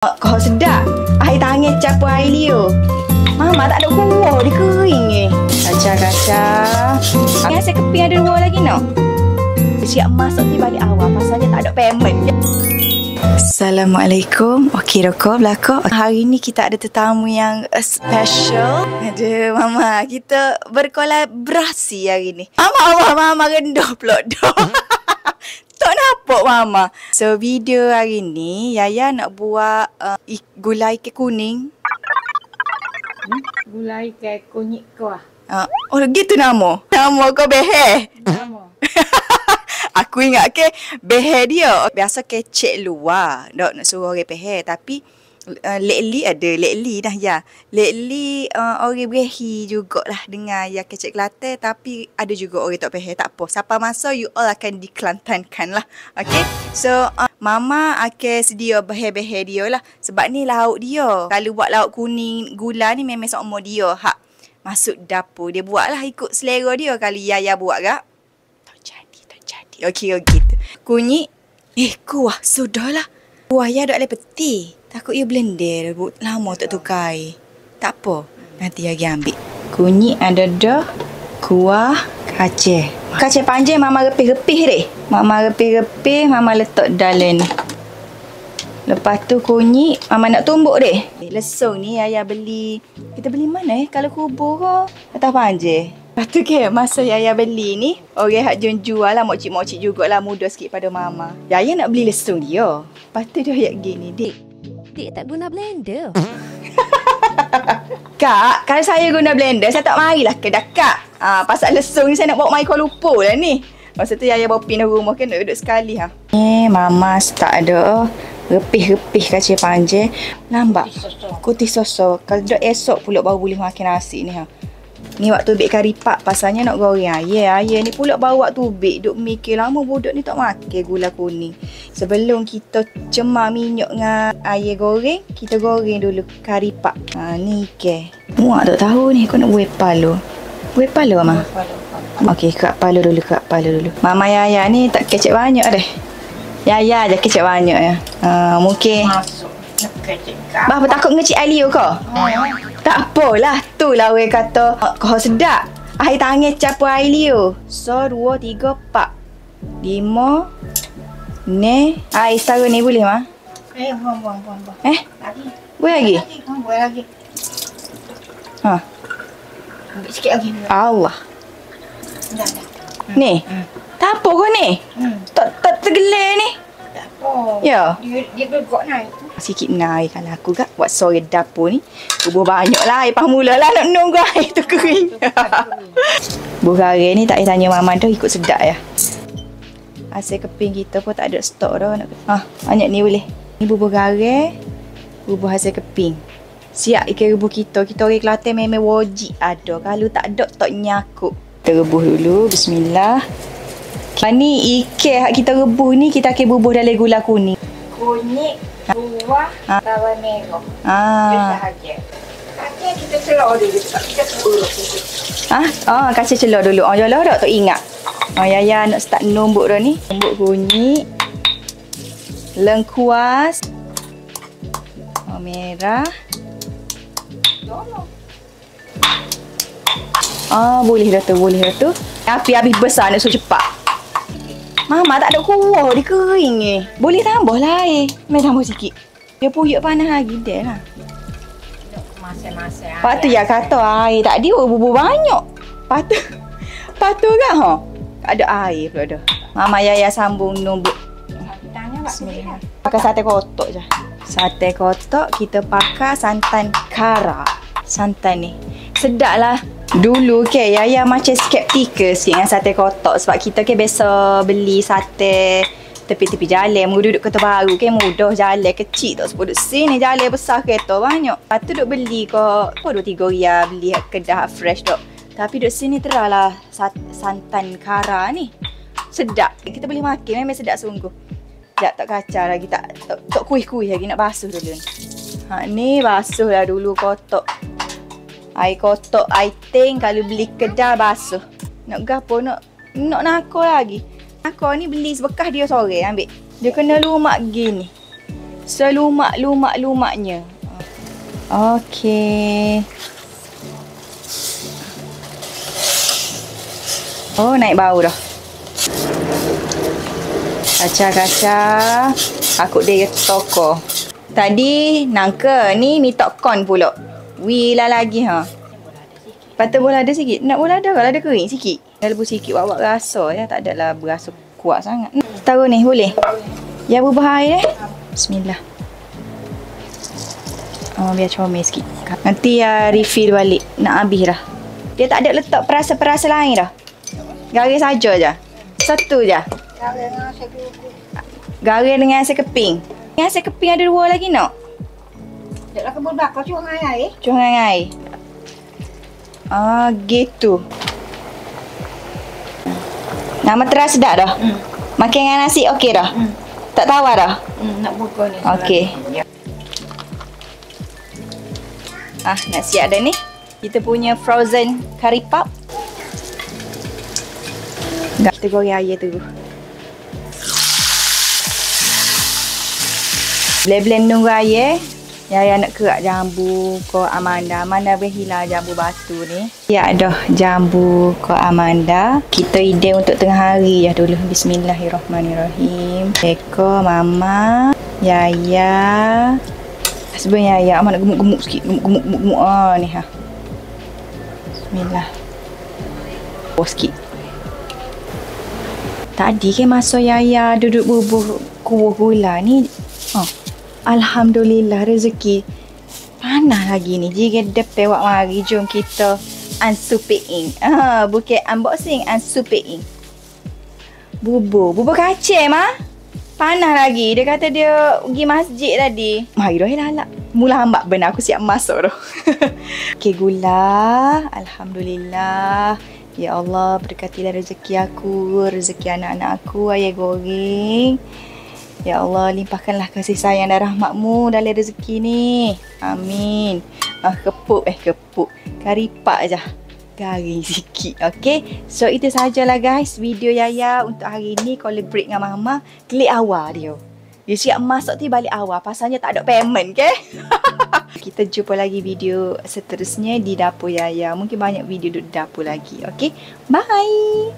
Kau sedap. Air tangan campur air liur. Mama tak ada kuah, dia kering ni. Kacang-kacang. Hasil keping ada 2 lagi no? Siap masuk ni balik awal pasalnya tak ada payment. Assalamualaikum. Okey rokok belakang. Hari ni kita ada tetamu yang special. Ada mama. Kita berkolaborasi hari ni. Mama rendah pula dah. Tak nampak mama. So video hari ni Yaya nak buat gulai ikan kuning. Gulai ikan kunyit kuah. Oh gitu nama. Nama kau Behe. Nama. Aku ingat ke Behe dia. Biasa kecek luar. Tak nak suruh orang Behe. Tapi lately ada. Lately dah ya. Lately orang Behe jugalah dengan ya kecek Kelantan. Tapi ada juga orang tak Behe. Tak apa. Siapa masa you all akan dikelantankan lah. Okay. So mama akan sedia Behe-Behe dia lah. Sebab ni lauk dia. Kalau buat lauk kuning gula ni memang sama dia. Masuk dapur. Dia buat lah ikut selera dia. Kalau Yaya buat tak? Okey gitu. Kunyit. Kuah sudahlah. Kuah ya dok le peti. Takut you blender lama tak tukar air. Tak apa. Nanti lagi ambil. Kunyit ada dah. Kuah kacang. Kacang panjang mama repih-repih deh. Mama repih-repih, mama letak dalam ni. Lepas tu kunyit mama nak tumbuk deh. Lesung ni Yaya beli. Kita beli mana kalau kubur ke? Atas panjang. Lepas tu ke masa Yaya beli ni, orang hak jual lah, mokcik-mokcik jugalah muda sikit pada mama. Yaya nak beli lesung dia. Lepas tu dia ayat gini, Dik tak guna blender. Kak, kalau saya guna blender, saya tak marilah ke dekat. Pasal lesung ni saya nak bawa mai Kuala Lumpur lah ni. Masa tu Yaya bawa pindah rumah kan duduk sekali ha. Mama start ada repih-repih kacang panjang. Lambat. Kutih sosok. Kalau duduk esok pula baru boleh makan nasi ni ha. Ni waktu bik kari pak pasalnya nak goreng ayam. Ayam ni pula baru waktu bik duk mikir lama budak ni tak makan gula kuning. Sebelum kita cemar minyak dengan ayam goreng, kita goreng dulu kari pak. Ni ke. Muak tak tahu ni kau nak buat palo. Buat palo mama. Okey, kerak palo dulu, kerak palo dulu. Mama Yaya ni tak kecek banyak dah. Yaya je kecek banyak ya. Mungkin Masuk. Bah takut ngecik air liur kau? Tak apalah. Tu lah orang kata kau sedap. Air tangan campur air liur. So 2, 3, 4, 5 ni. Air setara ni boleh mah? Buang. Lagi. Boleh lagi? Buang lagi. Ambil sikit lagi. Allah. Dah. Ni. Tak apa kau ni? Tak tergelar ni. Tak apa. Ya. Dia gegak naik. Sikit naik kalau aku kak buat sore dapur ni. Bubuh banyak lah air mula lah nak nunggu air tu kering. Bubuh garing ni tak payah tanya mama dah ikut sedap ya. Hasil keping kita pun tak ada stok dah. Banyak ni boleh. Ni bubuh garing. Bubuh hasil keping. Siap ikan rebus kita. Kita orang Kelantan memang wajib ada. Kalau tak ada tak nyakut. Kita rebus dulu. Bismillah. Ni ikan kita rebus ni kita akan bubuh dalam gula kuning. Kunyit. Buah, bawang merah. Itu sahaja. Kacang kita celor dulu. Kita celor dulu. Kacang celor dulu. Jalan tak ingat. Yaya nak start numbuk dah ni. Numbuk kunyit. Lengkuas. Merah. Boleh dah tu. Api habis besar nak suruh cepat. Mama tak ada kuah, dia kering ni. Boleh tambah lah air. Main tambah sikit. Dia puyuk panas lagi dah lah. Masak-masak. Lepas tu ya kata air tadi bubuh banyak. Patut kan ha? Tak ada air pula dah. Mama Yaya sambung numbuk. Bismillah. Pakai sate kotak je. Sate kotak kita pakai santan kara. Santan ni. Sedap lah. Dulu ke Yaya macam skeptikal sikit dengan sate kotak. Sebab kita ke biasa beli sate tepi-tepi jalan. Duduk Kota Baru ke mudah jalan kecil tak sebab duduk sini jalan besar kereta banyak. Lepas tu duduk beli ke 2-3 riyal beli kedah fresh dok. Tapi duduk sini teralah santan kara ni. Sedap. Kita boleh makan memang sedap sungguh. Sekejap tak kacau lagi tak kuih-kuih lagi nak basuh dulu ni. Ni basuh lah dulu kotak. Air kotak, air tank kalau beli kedai basuh. Nak gapo nak nakor lagi. Nakor ni beli sebekas dia sore ambil. Dia kena lumak gini. selumak-lumak-lumaknya. Okey. Oh, naik bau dah. Kacang-kacang. Aku dia toko. Tadi nangka, ni tok kon pula. Wila lagi ha. Patut bola ada sikit. Nak bola ada kalau ada kering sikit. Dah lebu sikit buat rasa ya, tak adalah berasa kuat sangat. Taruh ni boleh. Ya berbahaya eh. Bismillah. Oh, biar comel sikit. Nanti refill balik. Nak habis dah. Dia tak ada letak perasa-perasa lain dah. Garing saja je. Satu je. Garing dengan asa keping. Yang asa keping ada 2 lagi nak? Deklah kebun bakar curang air. Curang air. Gitu. Nama terasa sedap dah? Makan dengan nasi okey dah? Tak tawar dah? Nak buka ni. Okey. Nak siap dah ni. Kita punya frozen curry puff. Kita goreng air tu. Blend-blend nunggu air. Yaya nak kerak jambu ko Amanda. Amanda boleh hilang jambu batu ni. Ya dah jambu ko Amanda. Kita ide untuk tengah hari ya dulu. Bismillahirrahmanirrahim. Eko, Mama, Yaya. Sebenarnya Yaya Amat nak gemuk-gemuk sikit. Gemuk-gemuk. Ni ha. Bismillah. Sikit. Tadi kan masa Yaya duduk bubuh kuah gula ni. Alhamdulillah rezeki. Panas lagi ni. Jika depan wak mari. Jom kita unsupping. Bukan unboxing. Unsupping. Bubur kacang mah. Panas lagi. Dia kata dia pergi masjid tadi. Mari dah lalak. Mula hambak benar. Aku siap masuk dah. Okey, gula. Alhamdulillah. Ya Allah, berkatilah rezeki aku, rezeki anak-anak aku, ayah goreng. Ya Allah, limpahkanlah kasih sayang dan rahmat-Mu dalam rezeki ni. Amin. Kepuk. Kari pak je. Garing sikit. Okay. So, itu sajalah guys video Yaya untuk hari ni. Collaborate dengan Mama. Klik awal dia. Dia siap masuk tu balik awal. Pasalnya tak ada payment, okay? Kita jumpa lagi video seterusnya di dapur Yaya. Mungkin banyak video di dapur lagi. Okay. Bye.